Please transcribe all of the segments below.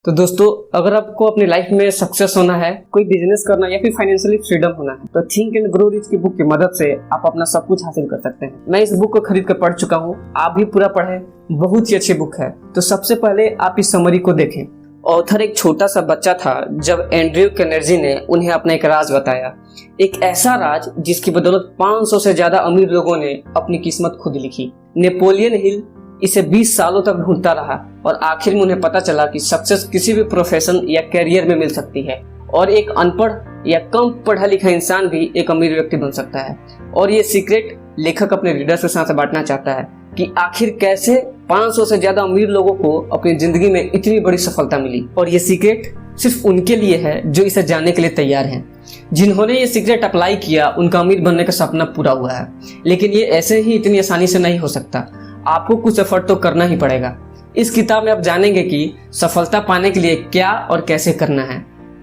तो दोस्तों, अगर आपको अपनी लाइफ में सक्सेस होना है, कोई बिजनेस करना या फिर फाइनेंशियली फ्रीडम होना है, तो थिंक एंड ग्रो रिच की बुक की मदद से आप अपना सब कुछ हासिल कर सकते हैं। मैं इस बुक को खरीद कर पढ़ चुका हूँ, आप भी पूरा पढ़ें, बहुत ही अच्छी बुक है। तो सबसे पहले आप इस समरी को देखें। ऑथर एक छोटा सा बच्चा था जब एंड्रयू कैनर्जी ने उन्हें अपना एक राज बताया, एक ऐसा राज जिसकी बदौलत 500 से ज्यादा अमीर लोगों ने अपनी किस्मत खुद लिखी। नेपोलियन हिल इसे 20 सालों तक ढूंढता रहा और आखिर में उन्हें पता चला कि सक्सेस किसी भी प्रोफेशन या करियर में मिल सकती है और एक अनपढ़ या कम पढ़ा लिखा इंसान भी एक अमीर व्यक्ति बन सकता है। और ये सीक्रेट लेखक अपने रीडर्स के साथ बांटना चाहता है कि आखिर कैसे 500 से ज्यादा अमीर लोगों को अपनी जिंदगी में इतनी बड़ी सफलता मिली। और ये सीक्रेट सिर्फ उनके लिए है जो इसे जानने के लिए तैयार हैं। जिन्होंने ये सीक्रेट अप्लाई किया उनका अमीर बनने का सपना पूरा हुआ है। लेकिन ये ऐसे ही इतनी आसानी से नहीं हो सकता, आपको कुछ एफर्ट तो करना ही पड़ेगा। इस किताब में आप जानेंगे कि सफलता पाने के लिए क्या और कैसे करना है,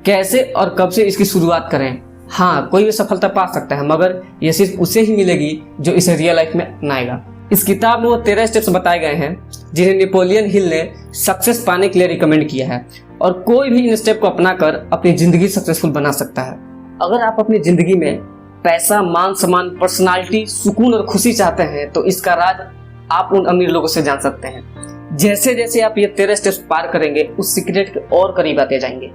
कैसे और कब से इसकी शुरुआत करें। हाँ, कोई भी सफलता पा सकता है, मगर यह सिर्फ उसे ही मिलेगी जो इसे रियल लाइफ में अपनाएगा। इस किताब में वो 13 स्टेप्स बताए गए हैं जिन्हें नेपोलियन हिल ने सक्सेस पाने के लिए रिकमेंड किया है, और कोई भी इन स्टेप को अपनाकर अपनी जिंदगी सक्सेसफुल बना सकता है। अगर आप अपनी जिंदगी में पैसा, मान सम्मान, पर्सनालिटी, सुकून और खुशी चाहते हैं तो इसका राज आप उन अमीर लोगों से जान सकते हैं। जैसे जैसे आप ये 13 स्टेप्स पार करेंगे उस सीक्रेट के और करीब आते जाएंगे।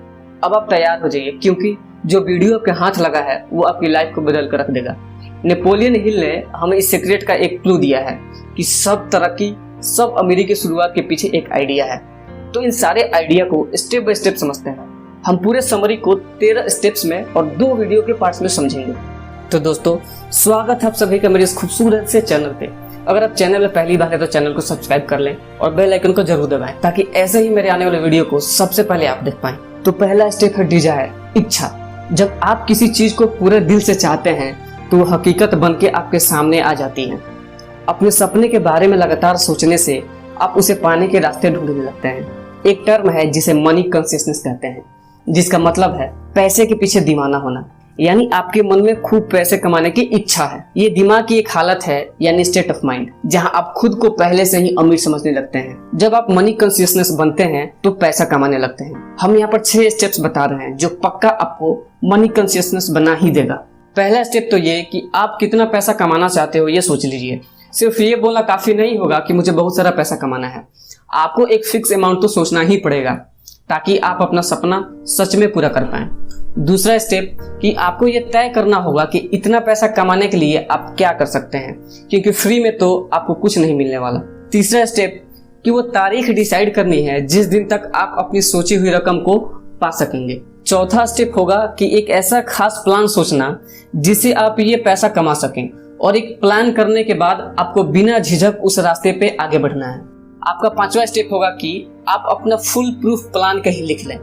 अब आप तैयार हो जाइए, क्योंकि जो वीडियो आपके हाथ लगा है वो आपकी लाइफ को बदल कर रख देगा। नेपोलियन हिल ने हमें इस सीक्रेट का एक क्लू दिया है कि सब तरक्की, सब अमीरी की शुरुआत के पीछे एक आइडिया है। तो इन सारे आइडिया को स्टेप बाय स्टेप समझते हैं। हम पूरे समरी को 13 स्टेप्स में और 2 वीडियो के पार्ट्स में समझेंगे। तो दोस्तों, स्वागत है आप सभी का मेरे इस खूबसूरत से चैनल पे। अगर आप चैनल में पहली बार है तो चैनल को सब्सक्राइब कर लें और बेल आइकन को जरूर दबाएं, ताकि ऐसे ही मेरे आने वाले वीडियो को सबसे पहले आप देख पाएं। तो पहला स्टेप है डिजायर, इच्छा। जब आप किसी चीज को पूरे दिल से चाहते हैं तो वो हकीकत बन के आपके सामने आ जाती है। अपने सपने के बारे में लगातार सोचने से आप उसे पाने के रास्ते ढूंढने लगते हैं। एक टर्म है जिसे मनी कॉन्शियसनेस कहते हैं, जिसका मतलब है पैसे के पीछे दीवाना होना। यानी आपके मन में खूब पैसे कमाने की इच्छा है। ये दिमाग की एक हालत है, यानी स्टेट ऑफ माइंड, जहां आप खुद को पहले से ही अमीर समझने लगते हैं। जब आप मनी कॉन्शियसनेस बनते हैं तो पैसा कमाने लगते हैं। हम यहाँ पर 6 स्टेप्स बता रहे हैं जो पक्का आपको मनी कॉन्शियसनेस बना ही देगा। पहला स्टेप तो ये कि आप कितना पैसा कमाना चाहते हो ये सोच लीजिए। सिर्फ ये बोलना काफी नहीं होगा कि मुझे बहुत सारा पैसा कमाना है। आपको एक फिक्स अमाउंट तो सोचना ही पड़ेगा ताकि आप अपना सपना सच में पूरा कर पाएं। दूसरा स्टेप कि आपको ये तय करना होगा कि इतना पैसा कमाने के लिए आप क्या कर सकते हैं, क्योंकि फ्री में तो आपको कुछ नहीं मिलने वाला। तीसरा स्टेप कि वो तारीख डिसाइड करनी है जिस दिन तक आप अपनी सोची हुई रकम को पा सकेंगे। चौथा स्टेप होगा कि एक ऐसा खास प्लान सोचना जिससे आप ये पैसा कमा सकें, और एक प्लान करने के बाद आपको बिना झिझक उस रास्ते पे आगे बढ़ना है। आपका 5वां स्टेप होगा कि आप अपना फुल प्रूफ प्लान कहीं लिख लें।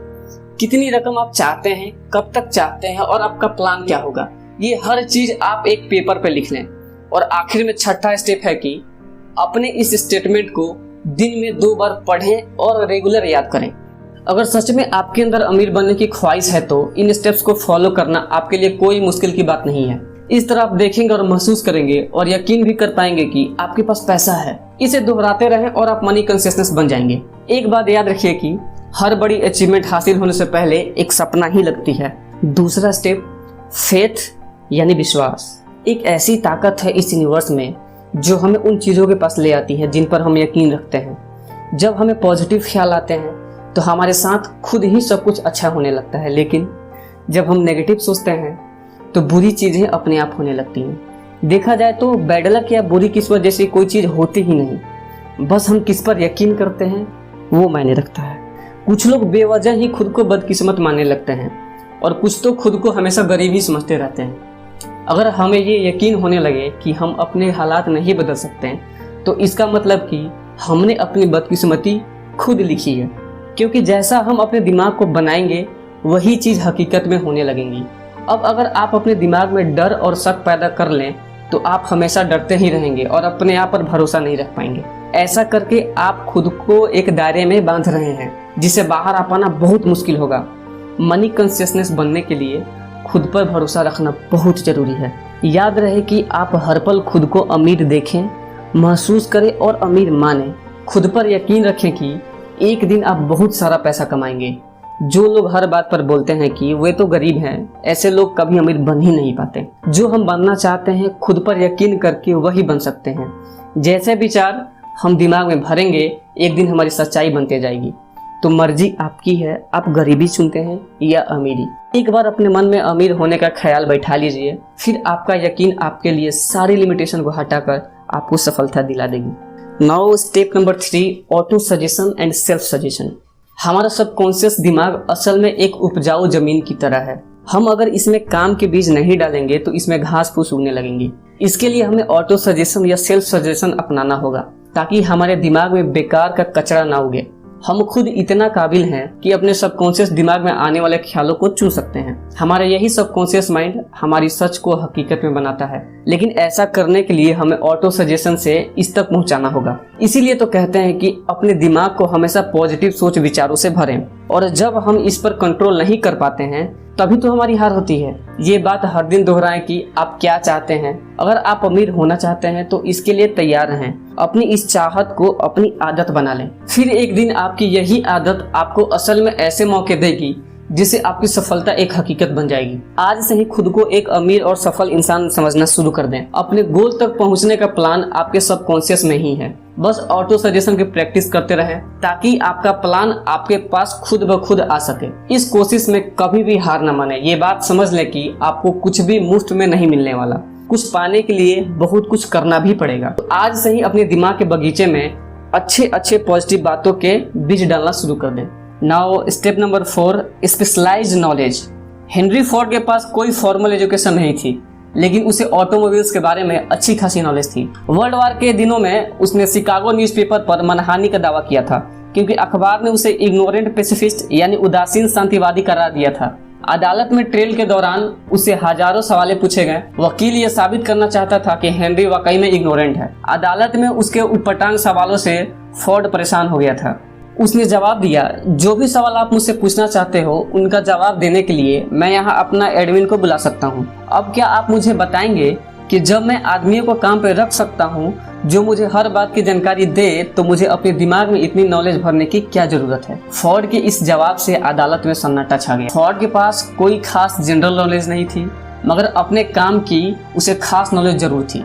कितनी रकम आप चाहते हैं, कब तक चाहते हैं और आपका प्लान क्या होगा, ये हर चीज आप एक पेपर पे लिख लें। और आखिर में 6वां स्टेप है कि अपने इस स्टेटमेंट को दिन में 2 बार पढ़ें और रेगुलर याद करें। अगर सच में आपके अंदर अमीर बनने की ख्वाहिश है तो इन स्टेप्स को फॉलो करना आपके लिए कोई मुश्किल की बात नहीं है। इस तरह आप देखेंगे और महसूस करेंगे और यकीन भी कर पाएंगे कि आपके पास पैसा है। इसे दोहराते रहें और आप मनी कॉन्शियसनेस बन जाएंगे। एक बात याद रखिए कि हर बड़ी अचीवमेंट हासिल होने से पहले एक सपना ही लगती है। दूसरा स्टेप फेथ यानी विश्वास। एक ऐसी ताकत है इस यूनिवर्स में जो हमें उन चीज़ों के पास ले आती है जिन पर हम यकीन रखते हैं। जब हमें पॉजिटिव ख्याल आते हैं तो हमारे साथ खुद ही सब कुछ अच्छा होने लगता है, लेकिन जब हम नेगेटिव सोचते हैं तो बुरी चीज़ें अपने आप होने लगती हैं। देखा जाए तो बैड लक या बुरी किस्मत जैसी कोई चीज़ होती ही नहीं, बस हम किस पर यकीन करते हैं वो मायने रखता है। कुछ लोग बेवजह ही खुद को बदकिस्मत मानने लगते हैं और कुछ तो खुद को हमेशा गरीब ही समझते रहते हैं। अगर हमें ये यकीन होने लगे कि हम अपने हालात नहीं बदल सकते हैं तो इसका मतलब कि हमने अपनी बदकिस्मती खुद लिखी है, क्योंकि जैसा हम अपने दिमाग को बनाएंगे वही चीज़ हकीकत में होने लगेंगी। अब अगर आप अपने दिमाग में डर और शक पैदा कर लें तो आप हमेशा डरते ही रहेंगे और अपने आप पर भरोसा नहीं रख पाएंगे। ऐसा करके आप खुद को एक दायरे में बांध रहे हैं जिसे बाहर आ पाना बहुत मुश्किल होगा। मनी कॉन्शियसनेस बनने के लिए खुद पर भरोसा रखना बहुत जरूरी है। याद रहे कि आप हर पल खुद को अमीर देखें, महसूस करें और अमीर माने। खुद पर यकीन रखें कि एक दिन आप बहुत सारा पैसा कमाएंगे। जो लोग हर बात पर बोलते हैं कि वे तो गरीब हैं, ऐसे लोग कभी अमीर बन ही नहीं पाते। जो हम बनना चाहते हैं खुद पर यकीन करके वही बन सकते हैं। जैसे विचार हम दिमाग में भरेंगे एक दिन हमारी सच्चाई बनते जाएगी। तो मर्जी आपकी है, आप गरीबी चुनते हैं या अमीरी। एक बार अपने मन में अमीर होने का ख्याल बैठा लीजिए, फिर आपका यकीन आपके लिए सारी लिमिटेशन को हटाकर आपको सफलता दिला देगी। Now step number 3, auto suggestion and self suggestion. हमारा सबकॉन्शियस दिमाग असल में एक उपजाऊ जमीन की तरह है। हम अगर इसमें काम के बीज नहीं डालेंगे तो इसमें घास फूस उगने लगेंगी। इसके लिए हमें ऑटो सजेशन या सेल्फ सजेशन अपनाना होगा ताकि हमारे दिमाग में बेकार का कचरा ना उगे। हम खुद इतना काबिल हैं कि अपने सबकॉन्शियस दिमाग में आने वाले ख्यालों को चुन सकते हैं। हमारा यही सबकॉन्शियस माइंड हमारी सच को हकीकत में बनाता है, लेकिन ऐसा करने के लिए हमें ऑटो सजेशन से इस तक पहुंचाना होगा। इसीलिए तो कहते हैं कि अपने दिमाग को हमेशा पॉजिटिव सोच विचारों से भरें, और जब हम इस पर कंट्रोल नहीं कर पाते हैं तभी तो हमारी हार होती है। ये बात हर दिन दोहराएं कि आप क्या चाहते हैं। अगर आप अमीर होना चाहते हैं तो इसके लिए तैयार रहें। अपनी इस चाहत को अपनी आदत बना लें। फिर एक दिन आपकी यही आदत आपको असल में ऐसे मौके देगी जिससे आपकी सफलता एक हकीकत बन जाएगी। आज से ही खुद को एक अमीर और सफल इंसान समझना शुरू कर दें। अपने गोल तक पहुंचने का प्लान आपके सबकॉन्शियस में ही है। बस ऑटो सजेशन की प्रैक्टिस करते रहें ताकि आपका प्लान आपके पास खुद ब खुद आ सके। इस कोशिश में कभी भी हार न माने। ये बात समझ लें कि आपको कुछ भी मुफ्त में नहीं मिलने वाला। कुछ पाने के लिए बहुत कुछ करना भी पड़ेगा। तो आज से ही अपने दिमाग के बगीचे में अच्छे पॉजिटिव बातों के बीज डालना शुरू कर दें। Now step number 4, specialized knowledge. Henry Ford के पास कोई फॉर्मल एजुकेशन नहीं थी, लेकिन उसे ऑटोमोबाइल्स के बारे में अच्छी खासी नॉलेज थी। वर्ल्ड वार के दिनों में उसने शिकागो न्यूज़पेपर पर मानहानि का दावा किया था, क्योंकि अखबार ने उसे इग्नोरेंट पेसिफिस्ट यानी उदासीन शांतिवादी करार दिया था। अदालत में ट्रेल के दौरान उसे हजारों सवाल पूछे गए। वकील ये साबित करना चाहता था कि हेनरी वाकई में इग्नोरेंट है। अदालत में उसके उटपटांग सवालों से फोर्ड परेशान हो गया था। उसने जवाब दिया, जो भी सवाल आप मुझसे पूछना चाहते हो उनका जवाब देने के लिए मैं यहाँ अपना एडमिन को बुला सकता हूँ। अब क्या आप मुझे बताएंगे कि जब मैं आदमियों को काम पे रख सकता हूँ जो मुझे हर बात की जानकारी दे, तो मुझे अपने दिमाग में इतनी नॉलेज भरने की क्या जरूरत है। फोर्ड के इस जवाब से अदालत में सन्नाटा छा गया। फोर्ड के पास कोई खास जनरल नॉलेज नहीं थी, मगर अपने काम की उसे खास नॉलेज जरूर थी।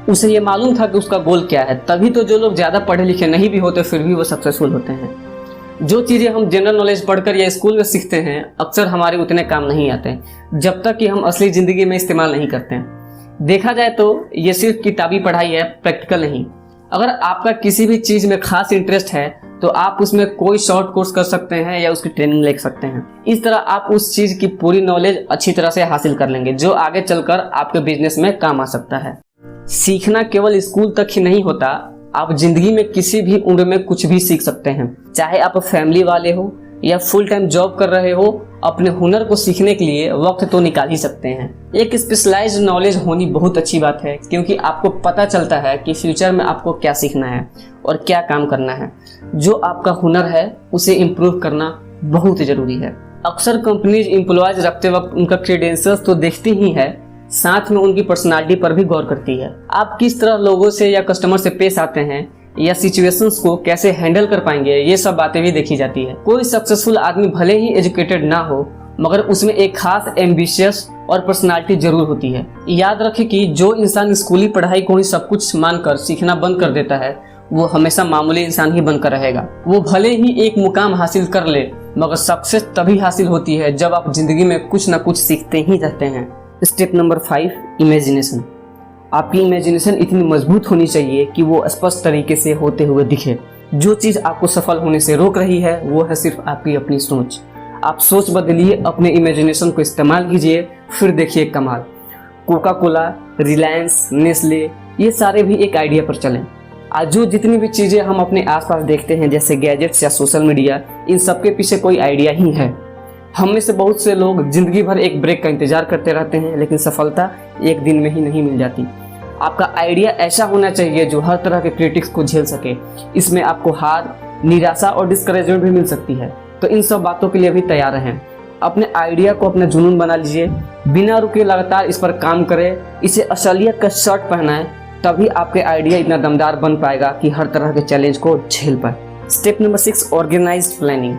उसे ये मालूम था कि उसका गोल क्या है। तभी तो जो लोग ज़्यादा पढ़े लिखे नहीं भी होते फिर भी वो सक्सेसफुल होते हैं। जो चीज़ें हम जनरल नॉलेज पढ़कर या स्कूल में सीखते हैं अक्सर हमारे उतने काम नहीं आते जब तक कि हम असली ज़िंदगी में इस्तेमाल नहीं करते हैं। देखा जाए तो ये सिर्फ किताबी पढ़ाई है, प्रैक्टिकल नहीं। अगर आपका किसी भी चीज़ में खास इंटरेस्ट है तो आप उसमें कोई शॉर्ट कोर्स कर सकते हैं या उसकी ट्रेनिंग ले सकते हैं। इस तरह आप उस चीज़ की पूरी नॉलेज अच्छी तरह से हासिल कर लेंगे जो आगे चलकर आपके बिजनेस में काम आ सकता है। सीखना केवल स्कूल तक ही नहीं होता, आप जिंदगी में किसी भी उम्र में कुछ भी सीख सकते हैं। चाहे आप फैमिली वाले हो या फुल टाइम जॉब कर रहे हो, अपने हुनर को सीखने के लिए वक्त तो निकाल ही सकते हैं। एक स्पेशलाइज्ड नॉलेज होनी बहुत अच्छी बात है, क्योंकि आपको पता चलता है कि फ्यूचर में आपको क्या सीखना है और क्या काम करना है। जो आपका हुनर है उसे इम्प्रूव करना बहुत जरूरी है। अक्सर कंपनीज एम्प्लॉयज रखते वक्त उनका क्रेडेंशियल्स तो देखती ही है, साथ में उनकी पर्सनालिटी पर भी गौर करती है। आप किस तरह लोगों से या कस्टमर से पेश आते हैं या सिचुएशंस को कैसे हैंडल कर पाएंगे, ये सब बातें भी देखी जाती है। कोई सक्सेसफुल आदमी भले ही एजुकेटेड ना हो, मगर उसमें एक खास एम्बिशियस और पर्सनालिटी जरूर होती है। याद रखें कि जो इंसान स्कूली पढ़ाई को ही सब कुछ मानकर सीखना बंद कर देता है वो हमेशा मामूली इंसान ही बनकर रहेगा। वो भले ही एक मुकाम हासिल कर ले, मगर सक्सेस तभी हासिल होती है जब आप जिंदगी में कुछ ना कुछ सीखते ही रहते हैं। Step number 5, imagination. आपकी इमेजिनेशन इतनी मजबूत होनी चाहिए कि वो स्पष्ट तरीके से होते हुए दिखे। जो चीज़ आपको सफल होने से रोक रही है वो है सिर्फ आपकी अपनी सोच। आप सोच बदलिए, अपने इमेजिनेशन को इस्तेमाल कीजिए, फिर देखिए कमाल। कोका कोला, रिलायंस, नेस्ले, ये सारे भी एक आइडिया पर चलें। आज जो जितनी भी चीज़ें हम अपने आसपास देखते हैं जैसे गैजेट्स या सोशल मीडिया, इन सब के पीछे कोई आइडिया ही है। हम में से बहुत से लोग जिंदगी भर एक ब्रेक का इंतजार करते रहते हैं, लेकिन सफलता एक दिन में ही नहीं मिल जाती। आपका आइडिया ऐसा होना चाहिए जो हर तरह के क्रिटिक्स को झेल सके। इसमें आपको हार, निराशा और डिस्करेजमेंट भी मिल सकती है, तो इन सब बातों के लिए भी तैयार रहें। अपने आइडिया को अपना जुनून बना लीजिए, बिना रुके लगातार इस पर काम करें, इसे असलियत का शर्ट पहनाएं, तभी आपके आइडिया इतना दमदार बन पाएगा कि हर तरह के चैलेंज को झेल पाए। Step number 6, organized planning.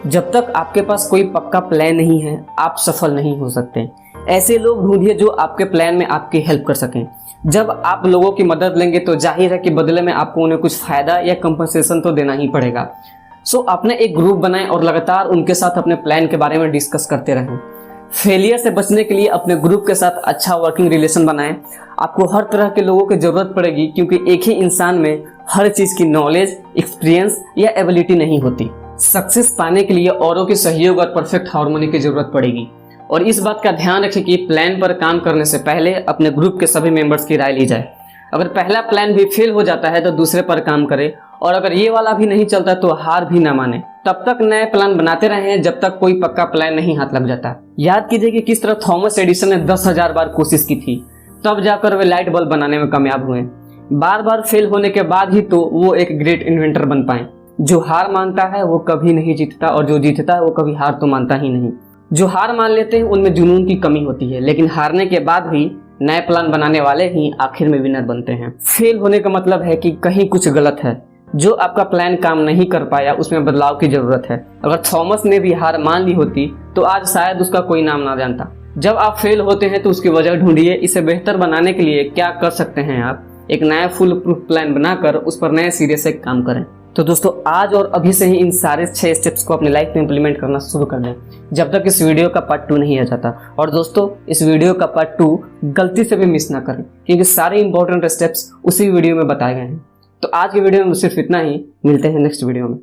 जब तक आपके पास कोई पक्का प्लान नहीं है, आप सफल नहीं हो सकते। ऐसे लोग ढूंढिए जो आपके प्लान में आपकी हेल्प कर सकें। जब आप लोगों की मदद लेंगे तो जाहिर है कि बदले में आपको उन्हें कुछ फायदा या कंपनसेशन तो देना ही पड़ेगा। सो अपने एक ग्रुप बनाएं और लगातार उनके साथ अपने प्लान के बारे में डिस्कस करते रहें। फेलियर से बचने के लिए अपने ग्रुप के साथ अच्छा वर्किंग रिलेशन बनाएं। आपको हर तरह के लोगों की जरूरत पड़ेगी, क्योंकि एक ही इंसान में हर चीज की नॉलेज, एक्सपीरियंस या एबिलिटी नहीं होती। सक्सेस पाने के लिए औरों के सहयोग और परफेक्ट हार्मनी की जरूरत पड़ेगी। और इस बात का ध्यान रखें कि प्लान पर काम करने से पहले अपने ग्रुप के सभी मेंबर्स की राय ली जाए। अगर पहला प्लान भी फेल हो जाता है तो दूसरे पर काम करें, और अगर ये वाला भी नहीं चलता तो हार भी ना माने। तब तक नए प्लान बनाते रहें जब तक कोई पक्का प्लान नहीं हाथ लग जाता। याद कीजिए कि किस तरह थॉमस एडिसन ने 10,000 बार कोशिश की थी, तब जाकर वे लाइट बल्ब बनाने में कामयाब हुए। बार बार फेल होने के बाद ही तो वो एक ग्रेट इन्वेंटर बन पाए। जो हार मानता है वो कभी नहीं जीतता, और जो जीतता है वो कभी हार तो मानता ही नहीं। जो हार मान लेते हैं उनमें जुनून की कमी होती है, लेकिन हारने के बाद भी नए प्लान बनाने वाले ही आखिर में विनर बनते हैं। फेल होने का मतलब है कि कहीं कुछ गलत है। जो आपका प्लान काम नहीं कर पाया उसमें बदलाव की जरूरत है। अगर थॉमस ने भी हार मान ली होती तो आज शायद उसका कोई नाम ना जानता। जब आप फेल होते हैं तो उसकी वजह ढूंढिए। इसे बेहतर बनाने के लिए क्या कर सकते हैं आप? एक नया फुल प्रूफ प्लान बनाकर उस पर नए सिरे से काम करें। तो दोस्तों, आज और अभी से ही इन सारे 6 स्टेप्स को अपनी लाइफ में इंप्लीमेंट करना शुरू कर दें, जब तक इस वीडियो का पार्ट 2 नहीं आ जाता। और दोस्तों, इस वीडियो का पार्ट 2 गलती से भी मिस ना करें, क्योंकि सारे इंपॉर्टेंट स्टेप्स उसी वीडियो में बताए गए हैं। तो आज की वीडियो में सिर्फ इतना ही। मिलते हैं नेक्स्ट वीडियो में।